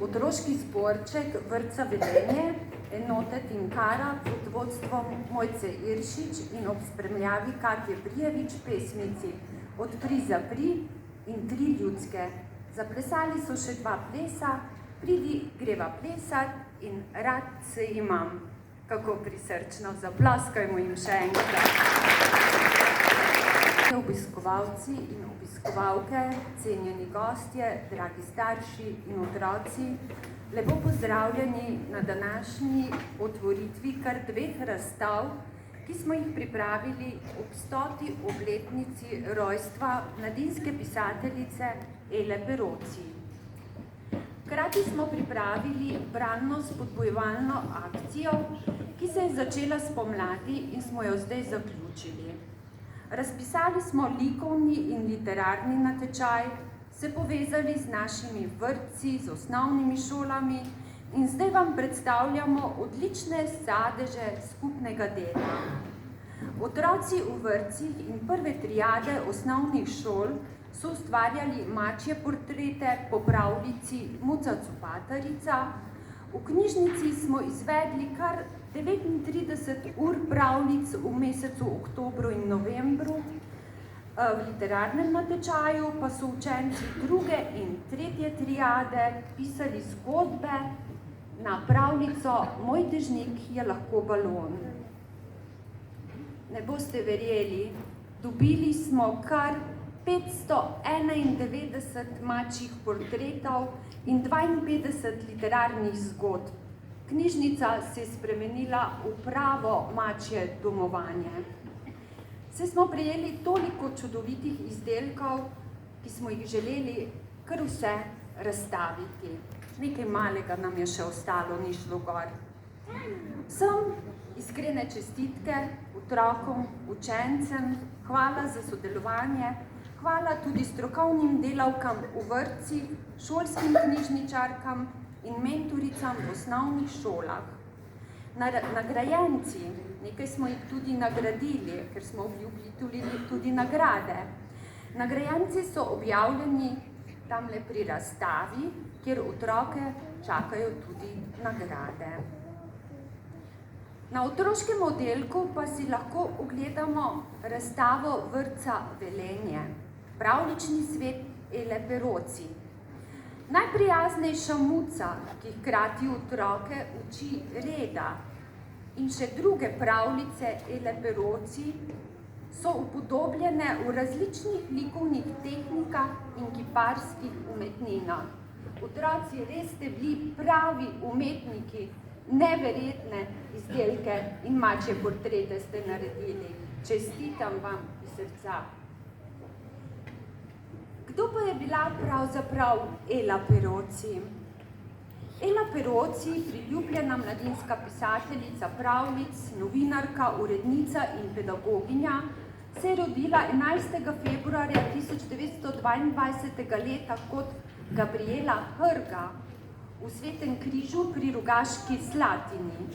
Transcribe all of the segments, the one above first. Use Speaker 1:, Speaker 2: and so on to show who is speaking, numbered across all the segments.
Speaker 1: otroški zborček Vrtca Velenje, enote Tinkara pod vodstvom Mojce Iršič in ob spremljavi Katje Prijevič pesmici Odpri zapri in 3 ljudske. Zaplesali so še 2 plesa, Pridi greva plesat in Rad se imam. Kako prisrčno, zaploskajmo jim še enkrat. Obiskovalci in obiskovalke, cenjeni gostje, dragi starši in otroci, lepo pozdravljeni na današnji otvoritvi kar 2 razstav, ki smo jih pripravili ob 100. obletnici rojstva mladinske pisateljice Ele Peroci. Hkrati smo pripravili bralno-spodbujevalno akcijo, ki se je začela spomladi in smo jo zdaj zaključili. Razpisali smo likovni in literarni natečaj, se povezali z našimi vrtci, z osnovnimi šolami in zdaj vam predstavljamo odlične sadeže skupnega dela. Otroci v vrtcih in prve triade osnovnih šol so ustvarjali mačje portrete po pravljici Muca Copatarica. V knjižnici smo izvedli kar 39 ur pravljic v mesecu oktobru in novembru. V literarnem natečaju pa so učenci 2. in 3. triade pisali zgodbe na pravljico Moj dežnik je lahko balon. Ne boste verjeli, dobili smo kar 591 mačjih portretov in 52 literarnih zgodb. Knjižnica se je spremenila v pravo mačje domovanje. Saj smo prejeli toliko čudovitih izdelkov, ki smo jih želeli kar vse razstaviti. Nekaj malega nam je še ostalo, ni šlo gor. Vsem iskrene čestitke, otrokom, učencem, hvala za sodelovanje, hvala tudi strokovnim delavkam v vrtcih, šolskim knjižničarkam in mentoricam v osnovnih šolah. Nagrajenci, nekaj smo jih tudi nagradili, ker smo obljubili tudi nagrade. Nagrajenci so objavljeni tamle pri razstavi, kjer otroke čakajo tudi nagrade. Na otroškem oddelku pa si lahko ogledamo razstavo Vrtca Velenje, pravljični svet Ele Peroci. Najprijaznejša Muca, ki hkrati otroke uči reda, in še druge pravljice Ele Peroci so upodobljene v različnih likovnih tehnikah in kiparskih umetninah. Otroci, res ste bili pravi umetniki, neverjetne izdelke in mačje portrete ste naredili. Čestitam vam iz srca. Kdo pa je bila pravzaprav Ela Peroci? Ela Peroci, priljubljena mladinska pisateljica pravljic, novinarka, urednica in pedagoginja, se je rodila 11. februarja 1922. leta kot Gabriela Hrga v Svetem križu pri Rogaški Slatini.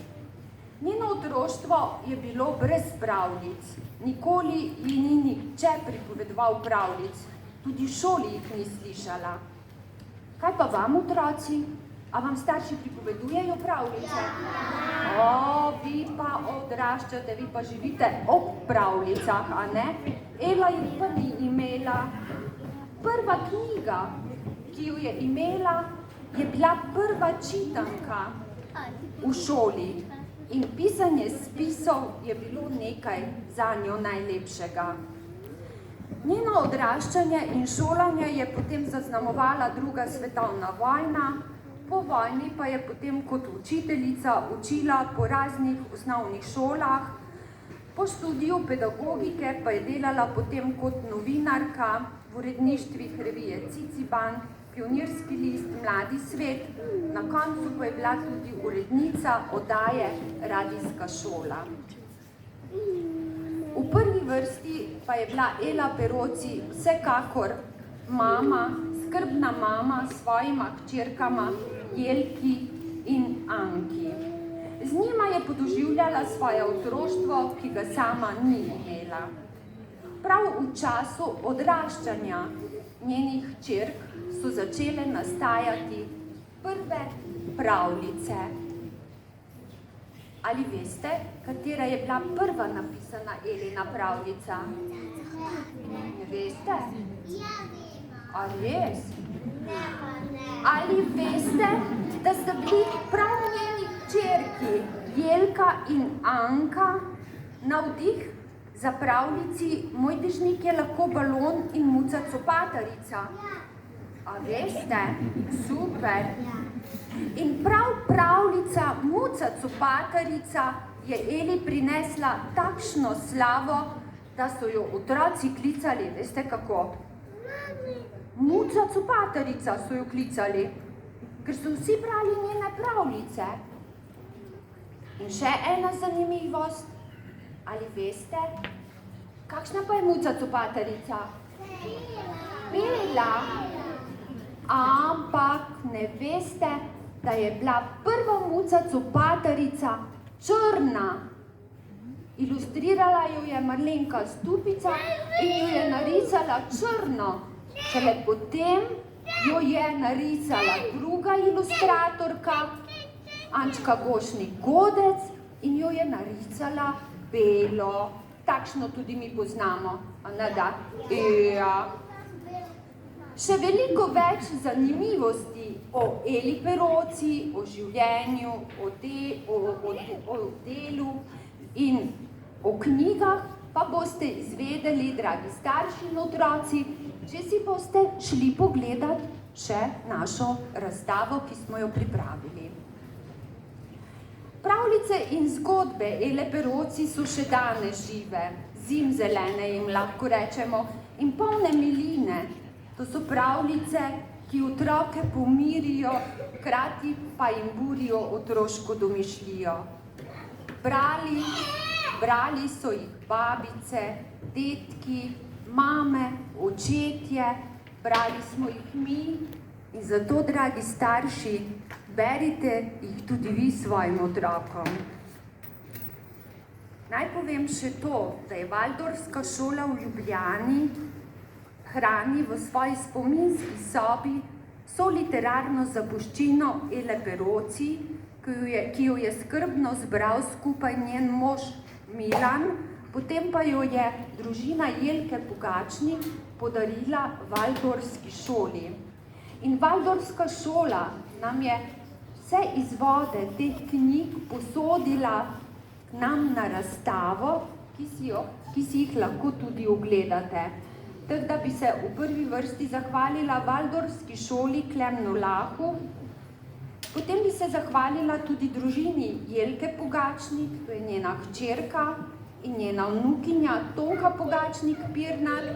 Speaker 1: Njeno otroštvo je bilo brez pravljic. Nikoli ji ni nihče pripovedoval pravljic, tudi v šoli jih ni slišala. Kaj pa vam, otroci? A vam starši pripovedujejo pravljice? Vi pa odraščate, vi pa živite ob pravljicah, a ne? Ela jih pa ni imela. Prva knjiga, ki jo je imela, je bila prva čitanka v šoli in pisanje spisov je bilo nekaj zanjo najlepšega. Njeno odraščanje in šolanje je potem zaznamovala 2. svetovna vojna, po vojni pa je potem kot učiteljica učila po raznih osnovnih šolah, po študiju pedagogike pa je delala potem kot novinarka v uredništvih revije Ciciban, Pionirski list, Mladi svet, na koncu pa je bila tudi urednica oddaje Radijska šola. V prvi vrsti pa je bila Ela Peroci vsekakor mama, skrbna mama s svojima hčerkama Jelki in Anki. Z njima je podoživljala svoje otroštvo, ki ga sama ni imela. Prav v času odraščanja njenih hčerk so začele nastajati prve pravljice. Ali veste, katera je bila prva napisana Elina pravljica? Ne veste? A res? Ali veste, da sta bili prav njeni hčerki Jelka in Anka navdih za pravljici Moj dežnik je lahko balon in Muca copatarica? A veste? Super! In prav pravljica Muca copatarica je Eli prinesla takšno slavo, da so jo otroci klicali, veste kako? Muca copatarica so jo klicali, ker so vsi brali njene pravljice. In še ena zanimivost, ali veste, kakšna pa je Muca copatarica? Bela. Ampak ne veste, da je bila prva Muca copatarica črna. Ilustrirala jo je Marlenka Stupica in jo je narisala črno. Šele potem jo je narisala druga ilustratorka, Ančka Gošnik Godec, in jo je narisala belo. Takšno tudi mi poznamo, a ne da? Ja. Še veliko več zanimivosti o Eli Peroci, o življenju, o delu in o knjigah pa boste izvedeli, dragi starši in otroci, če si boste šli pogledat še našo razstavo, ki smo jo pripravili. Pravljice in zgodbe Ele Peroci so še danes žive, zimzelene jim lahko rečemo, in polne miline. To so pravljice, ki otroke pomirijo, hkrati pa jim burijo otroško domišljijo. Brali so jih babice, dedki, mame, očetje, brali smo jih mi in zato, dragi starši, berite jih tudi vi svojim otrokom. Naj povem še to, da je Valdorfska šola v Ljubljani hrani v svoji spominski sobi vso literarno zapuščino Ele Peroci, ki jo je skrbno zbral skupaj njen mož Milan, potem pa jo je družina Jelke Pogačnik podarila Valdorfski šoli. In Valdorfska šola nam je vse izvode teh knjig posodila k nam na razstavo, ki si jih lahko tudi ogledate. Tako da bi se v prvi vrsti zahvalila Valdorfski šoli Klemnu Lahu, potem bi se zahvalila tudi družini Jelke Pogačnik, to je njena hčerka in njena vnukinja Tonka Pogačnik Pirnat.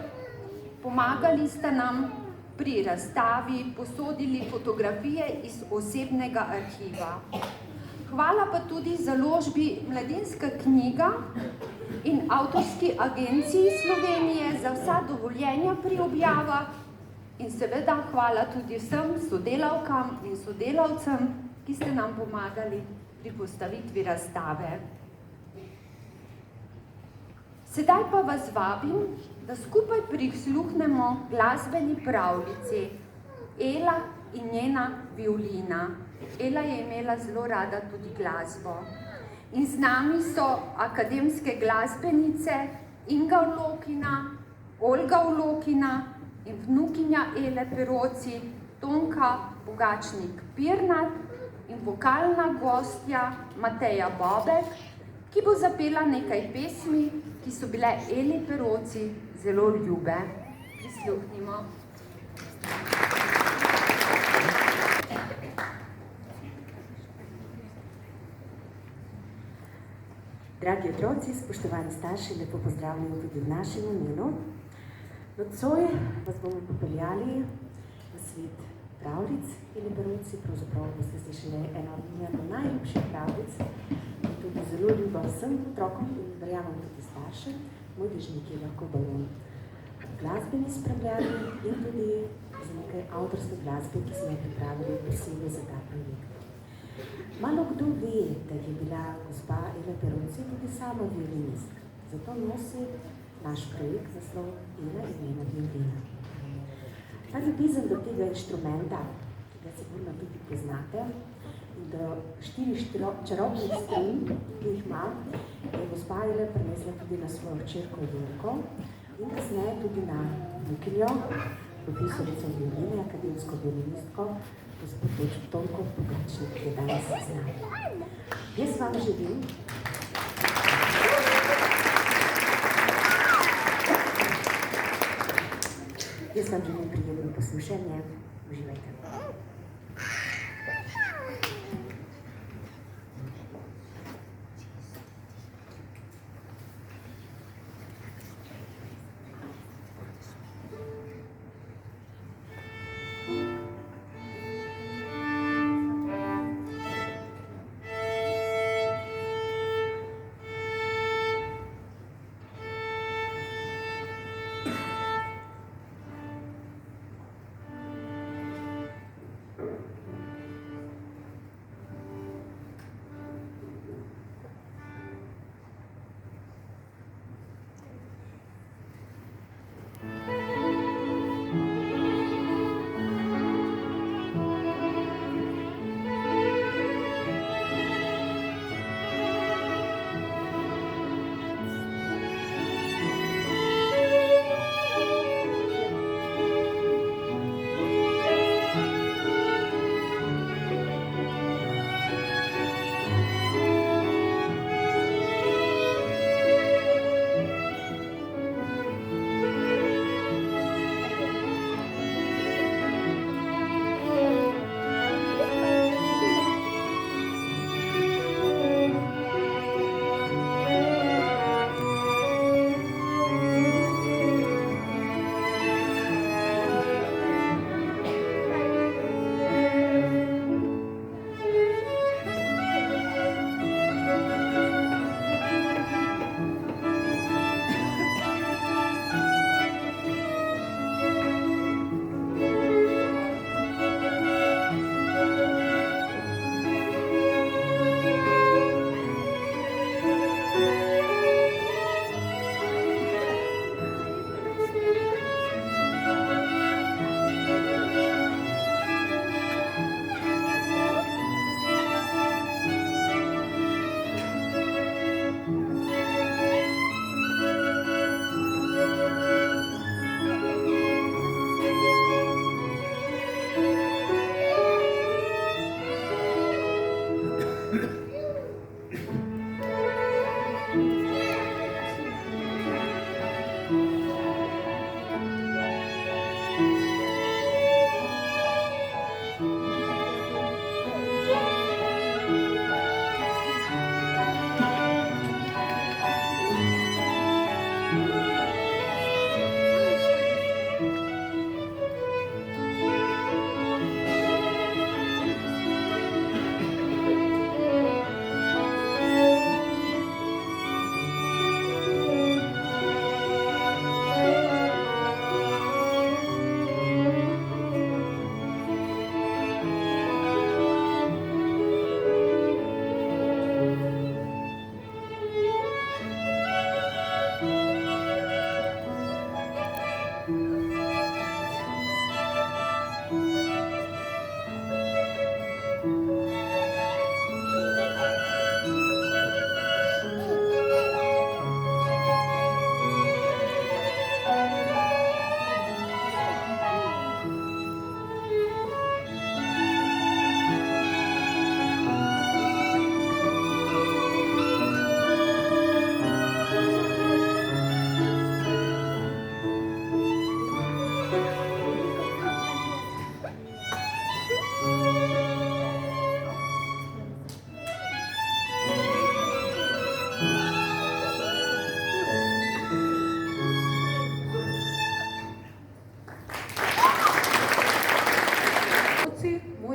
Speaker 1: Pomagali sta nam pri razstavi, posodili fotografije iz osebnega arhiva. Hvala pa tudi založbi Mladinska knjiga in Avtorski agenciji Slovenije za vsa dovoljenja pri objavah in seveda hvala tudi vsem sodelavkam in sodelavcem, ki ste nam pomagali pri postavitvi razstave. Sedaj pa vas vabim, da skupaj prisluhnemo glasbeni pravljici Ela in njena violina. Ela je imela zelo rada tudi glasbo. In z nami so akademske glasbenice Inga Vlokina, Olga Vlokina in vnukinja Ele Peroci, Tonka Pogačnik Pirnat in vokalna gostja Mateja Bobek, ki bo zapela nekaj pesmi, ki so bile Eli Peroci zelo ljube. Prisluhnimo.
Speaker 2: Dragi otroci, spoštovani starši, lepo pozdravljeni tudi v našem imenu. Nocoj vas bomo popeljali v svet pravljic Ele Peroci, pravzaprav boste slišali eno od najljubših pravljic, ki tudi zelo ljuba vsem otrokom in verjamem tudi staršem, Moj dežnik je lahko balon. Glasbeni spremljali in tudi za nekaj avtorske glasbe, ki smo jo pripravili posebej za ta projekt. Malo kdo ve, da je bila gospa Ele Peroci tudi sama violinistka, zato nosi naš projekt naslov Ela in njena violina. Ta ljubezen do tega inštrumenta, ki ga sigurno tudi poznate. In do 4 čarobnih strun, ki jih ima, je gospa Jele prinesla tudi na svojo hčerko Jelko in kasneje tudi na vnukinjo, profesorico violine, akademsko violinistko, gospod Tonko Pogačnik, ki je danes z nami. Jaz vam želim, prijetno poslušanje. Uživajte.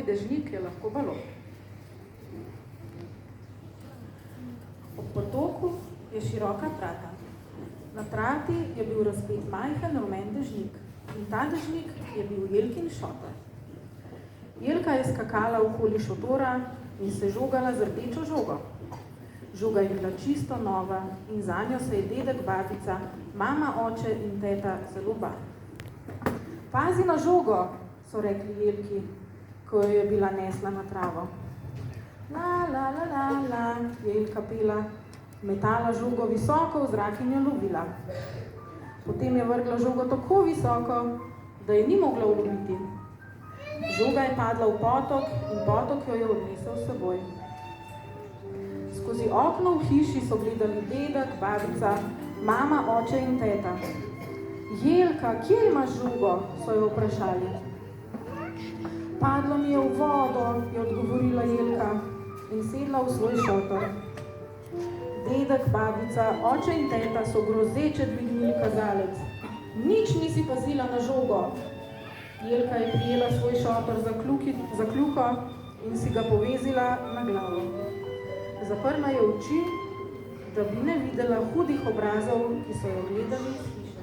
Speaker 3: dežnik je lahko balo. Ob potoku je široka trata. Na trati je bil razpet majhen rumen dežnik in ta dežnik je bil Jelkin šotor. Jelka je skakala okoli šotora in se žogala z rdečo žogo. Žoga je bila čisto nova in zanjo se je dedek, babica, mama, oče in teta zelo bali. Pazi na žogo, so rekli Jelki. ko jo je bila nesla na travo. La, la, la, la, la, je Ilka pela, metala žogo visoko v zrak in jo lovila. Potem je vrgla žogo tako visoko, da je ni mogla uloviti. Žoga je padla v potok in potok jo je odnesel s seboj. Skozi okno v hiši so gledali dedek, babica, mama, oče in teta. Jelka, kje imaš žogo? So jo vprašali. Padlo mi je v vodo, je odgovorila Jelka in sedla v svoj šotor. Dedek, babica, oče in teta so grozeče dvignili kazalec. Nič nisi pazila na žogo. Jelka je prijela svoj šotor za kljuko in si ga povezila na glavo. Zaprla je oči, da bi ne videla hudih obrazov, ki so jo gledali iz hiše.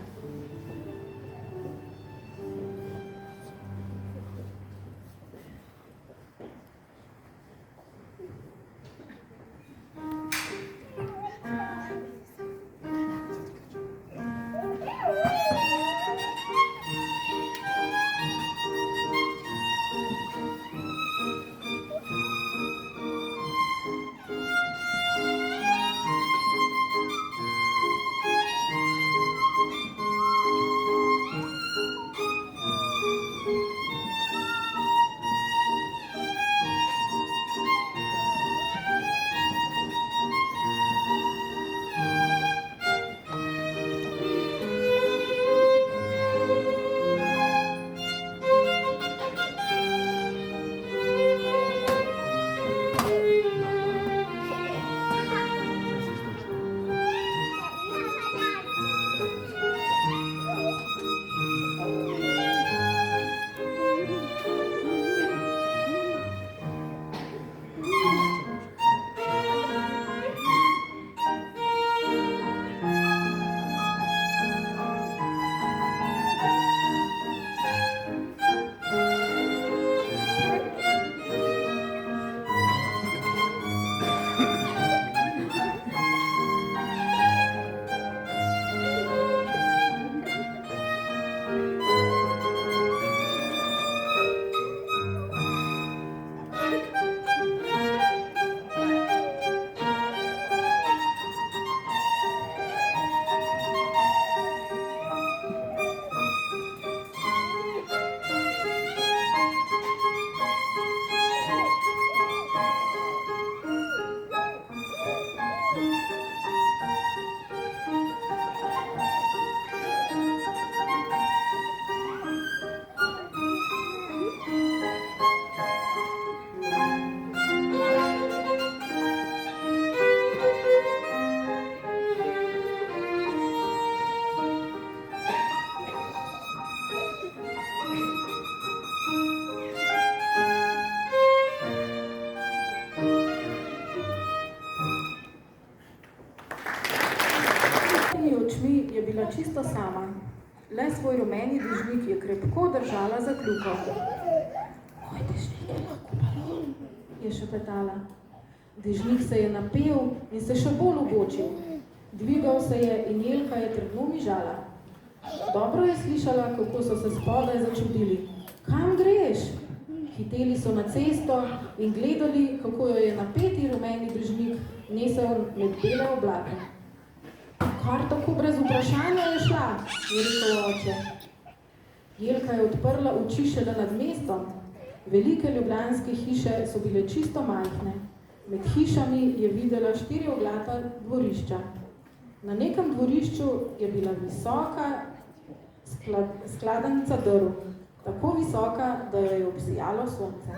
Speaker 3: Čisto sama. Le svoj rumeni dežnik je krepko držala za kljuko. Moj dežnik je lahko balon, je šepetala. Dežnik se je napel in se še bolj ubočil. Dvigal se je in Jelka je trdno mižala. Dobro je slišala, kako so se spodaj začudili. Kam greš? Hiteli so na cesto in gledali, kako jo je napeti rumeni dežnik nesel med bele oblake. Kar tako brez vprašanja je šla, je rekel oče. Jelka je odprla oči šele nad mestom. Velike ljubljanske hiše so bile čisto majhne. Med hišami je videla 4 oglata dvorišča. Na nekem dvorišču je bila visoka skladenica drv, tako visoka, da jo je obsijalo sonce.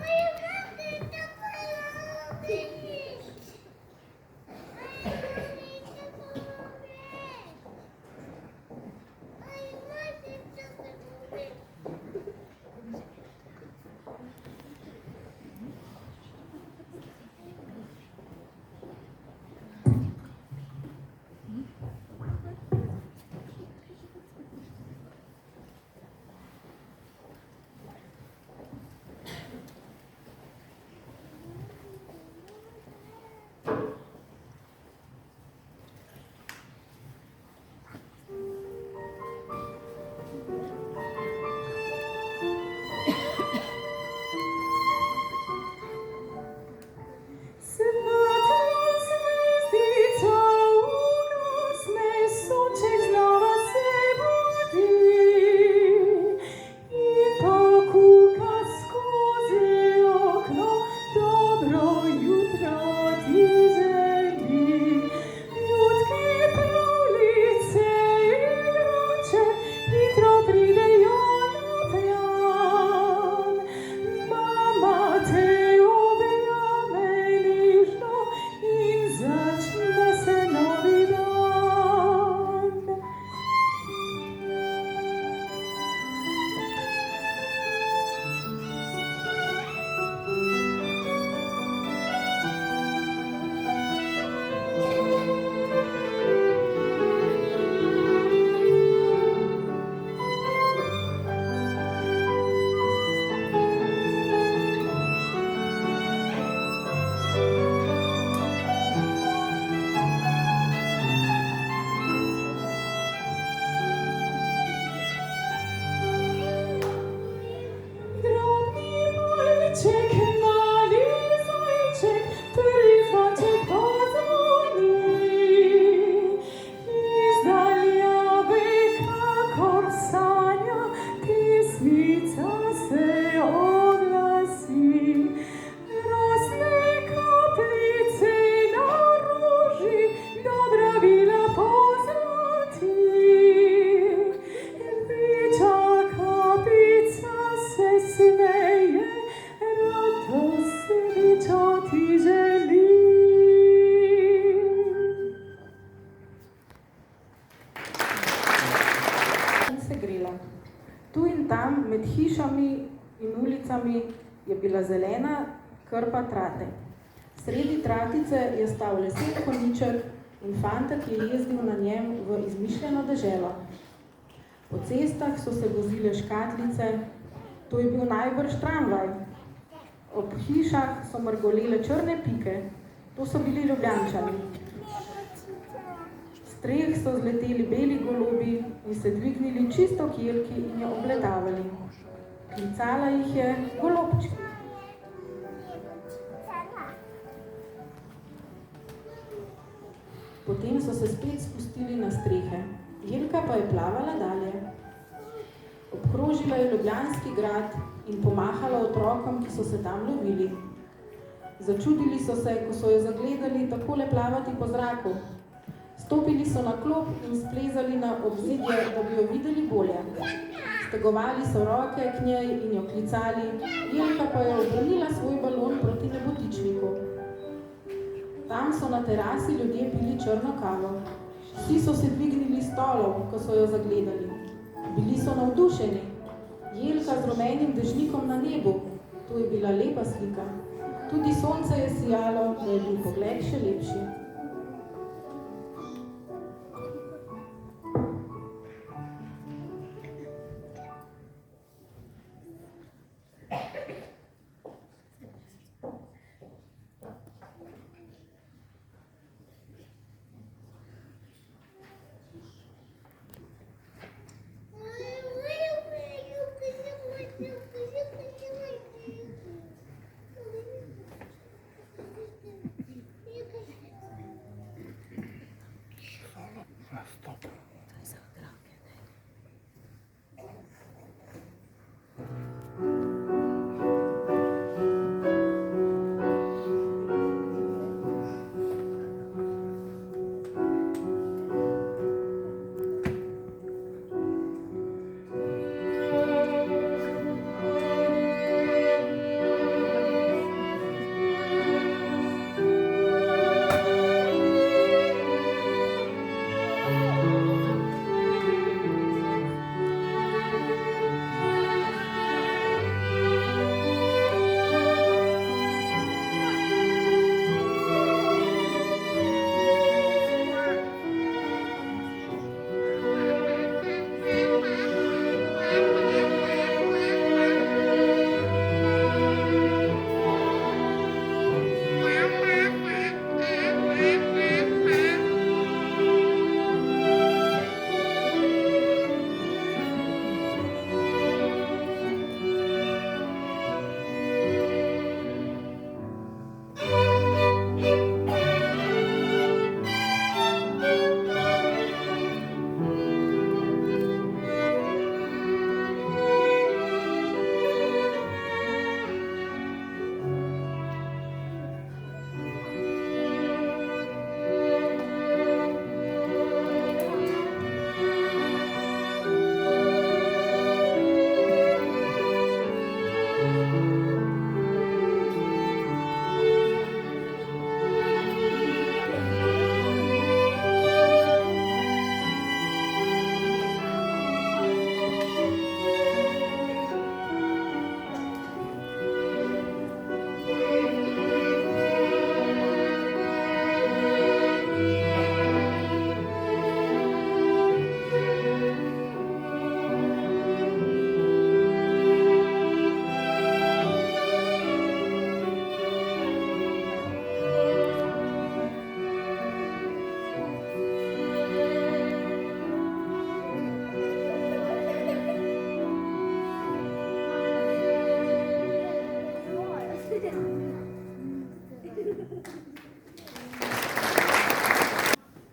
Speaker 3: grela. Tu in tam med hišami in ulicami je bila zelena krpa trate. Sredi tratice je stal lesen konjiček in fantek je jezdil na njem v izmišljeno deželo. Po cestah so se vozile škatlice, to je bil najbrž tramvaj. Ob hišah so mrgolele črne pike, to so bili Ljubljančani. S streh so zleteli beli golobi in se dvignili čisto k jelki in jo obletavali. Klicala jih je golobčki. Potem so se spet spustili na strehe. Jelka pa je plavala dalje. Obkrožila je Ljubljanski grad in pomahala otrokom, ki so se tam lovili. Začudili so se, ko so jo zagledali takole plavati po zraku. Stopili so na klop in splezali na obzidje, da bi jo videli bolje. Stegovali so roke k njej in jo klicali, Jelka pa je obrnila svoj balon proti nebotičniku. Tam so na terasi ljudje pili črno kavo. Vsi so se dvignili stolov, ko so jo zagledali. Bili so navdušeni. Jelka z rumenim dežnikom na nebu. To je bila lepa slika. Tudi sonce je sijalo, da je bil pogled še lepši.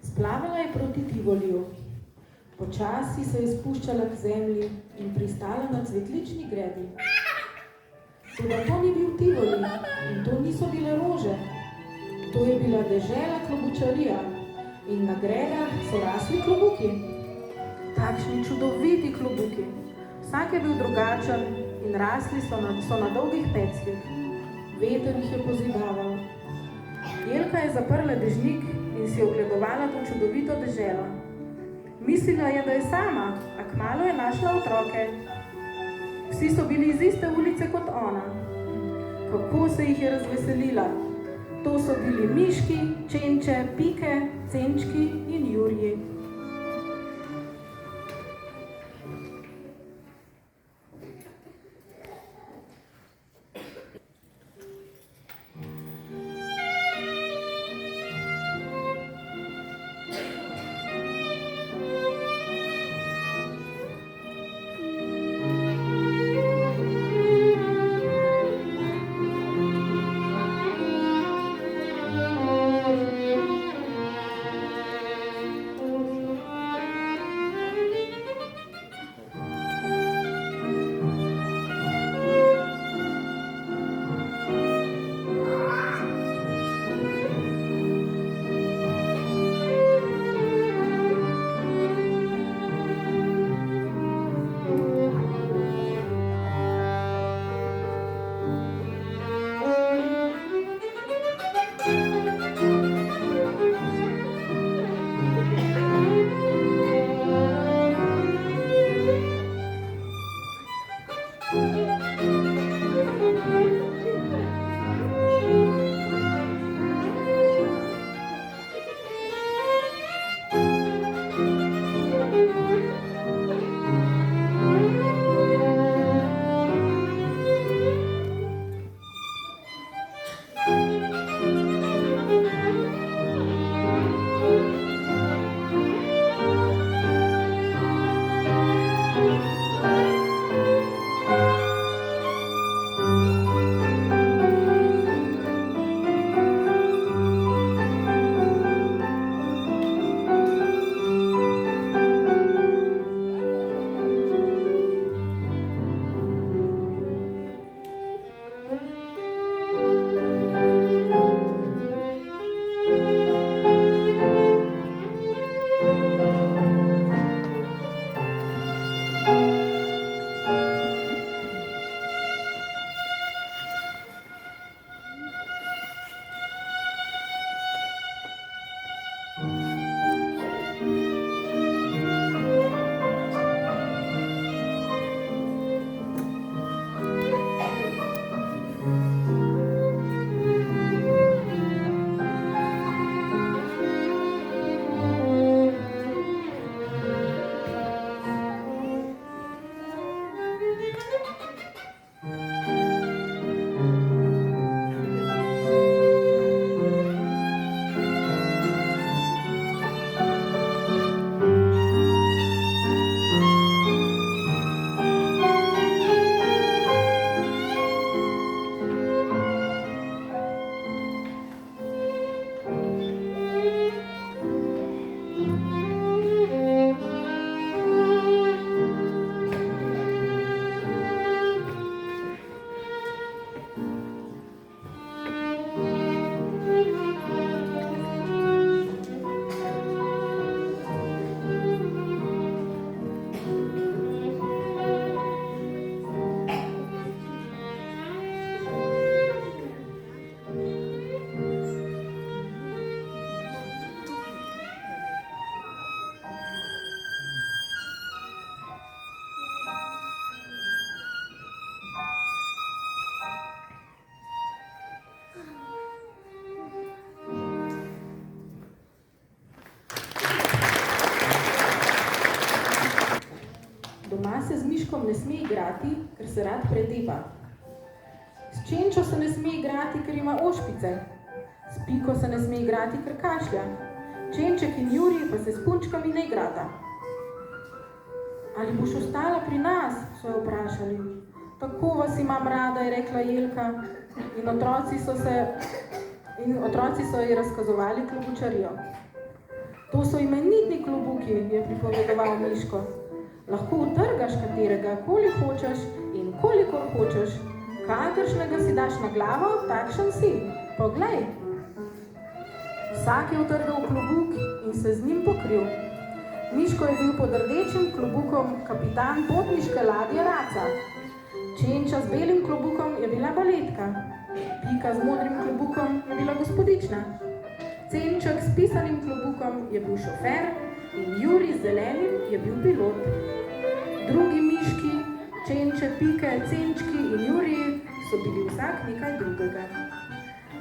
Speaker 3: Splavala je proti Tivoliju. Počasi se je spuščala k zemlji in pristala na cvetlični gredi. Toda to ni bil Tivoli in to niso bile rože. To je bila dežela klobučarija in na gredah so rasli klobuki. Takšni čudoviti klobuki. Vsak je bil drugačen in rasli so na dolgih pecljih. Veter jih je pozidaval. Jelka je zaprla dežnik in si ogledovala to čudovito deželo. Mislila je, da je sama, a kmalu je našla našla otroke. Vsi so bili iz iste ulice kot ona. Kako se jih je razveselila. To so bili Miški, Čenče, Pike, Cenčki in Jurji. Doma se z Miškom ne sme igrati, ker se rad predeva. S Čenčo se ne sme igrati, ker ima ošpice. S Piko se ne sme igrati, ker kašlja. Čenček in Jurij pa se s punčkami ne igrata. Ali boš ostala pri nas, so jo vprašali. Tako vas imam rada, je rekla Jelka. In otroci so ji razkazovali klobučarijo. To so imenitni klobuki, je pripovedoval Miško. Lahko utrgaš katerega, koliko hočeš in kolikor hočeš. Kakršnega si daš na glavo, takšen si. Poglej. Vsak je utrgal klobuk in se z njim pokril. Miško je bil pod rdečim klobukom kapitan potniške ladje Raca. Čenča z belim klobukom je bila baletka. Pika z modrim klobukom je bila gospodična. Cenček s pisanim klobukom je bil šofer in Jurij z zelenim je bil pilot. Drugi Pike, Cenčki in Juriji so bili vsak nekaj drugega.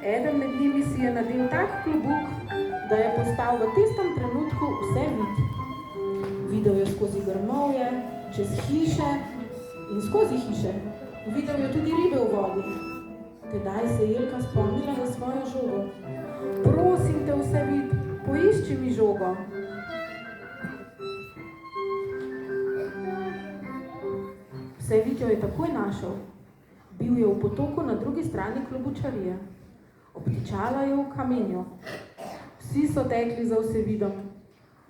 Speaker 3: Eden med njimi si je nadel tak klobuk, da je postal v tistem trenutku vse vid. Videl je skozi grmovje, čez hiše in skozi hiše. Videl je tudi ribe v vodi. Tedaj se je Jelka spomnila na svojo žogo. Prosim te, vse vid, poišči mi žogo. Vse vid jo je takoj našel. Bil je v potoku na drugi strani klobučarije. Obtičala je v kamenju. Vsi so tekli za Vsevidom.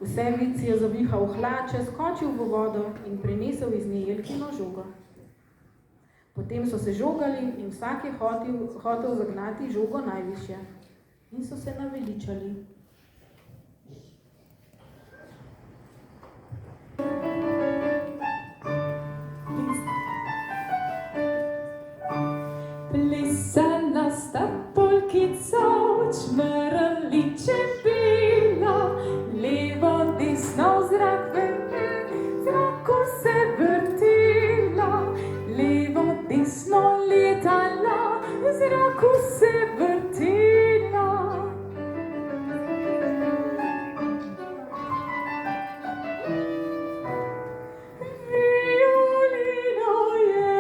Speaker 3: Vsevid si je zavihal hlače, skočil v vodo in prinesel iz nje Jelkino žogo. Potem so se žogali in vsak je hotel zagnati žogo najvišje. In so se naveličali.
Speaker 4: Plesala sta polkica, čmrliče bila, levo, desno v zrak, zraku se vrtila, levo, desno letala, v zraku se vrtila. Violino je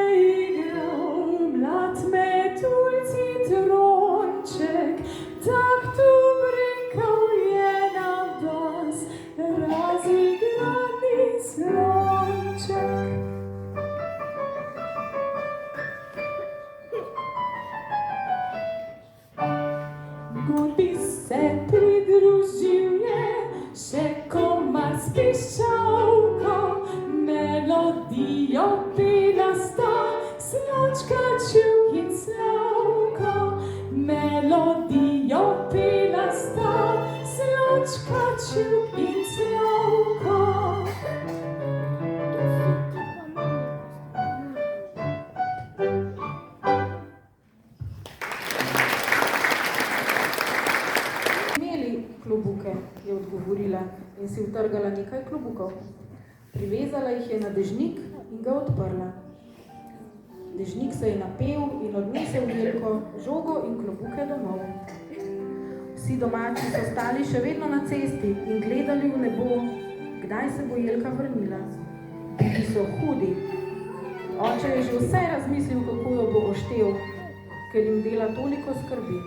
Speaker 4: igral, mlad metulj citronček, tak tu brinkal je na bas, razigrani slonček. Godbi se pridružil je še komar s piščalko, melodijo pela sta Slončka, Čuk in Slavko. Melodijo pela sta Slončka, Čuk in Slavko.
Speaker 3: Imeli klobuke, je odgovorila in si utrgala nekaj klobukov. Privezala jih je na dežnik in ga odprla. Dežnik se je napel in odnesel Jelko, žogo in klobuke domov. Vsi domači so stali še vedno na cesti in gledali v nebo, kdaj se bo Jelka vrnila. Bili so hudi. Oče je že vse razmislil, kako jo bo oštel, ker jim dela toliko skrbi.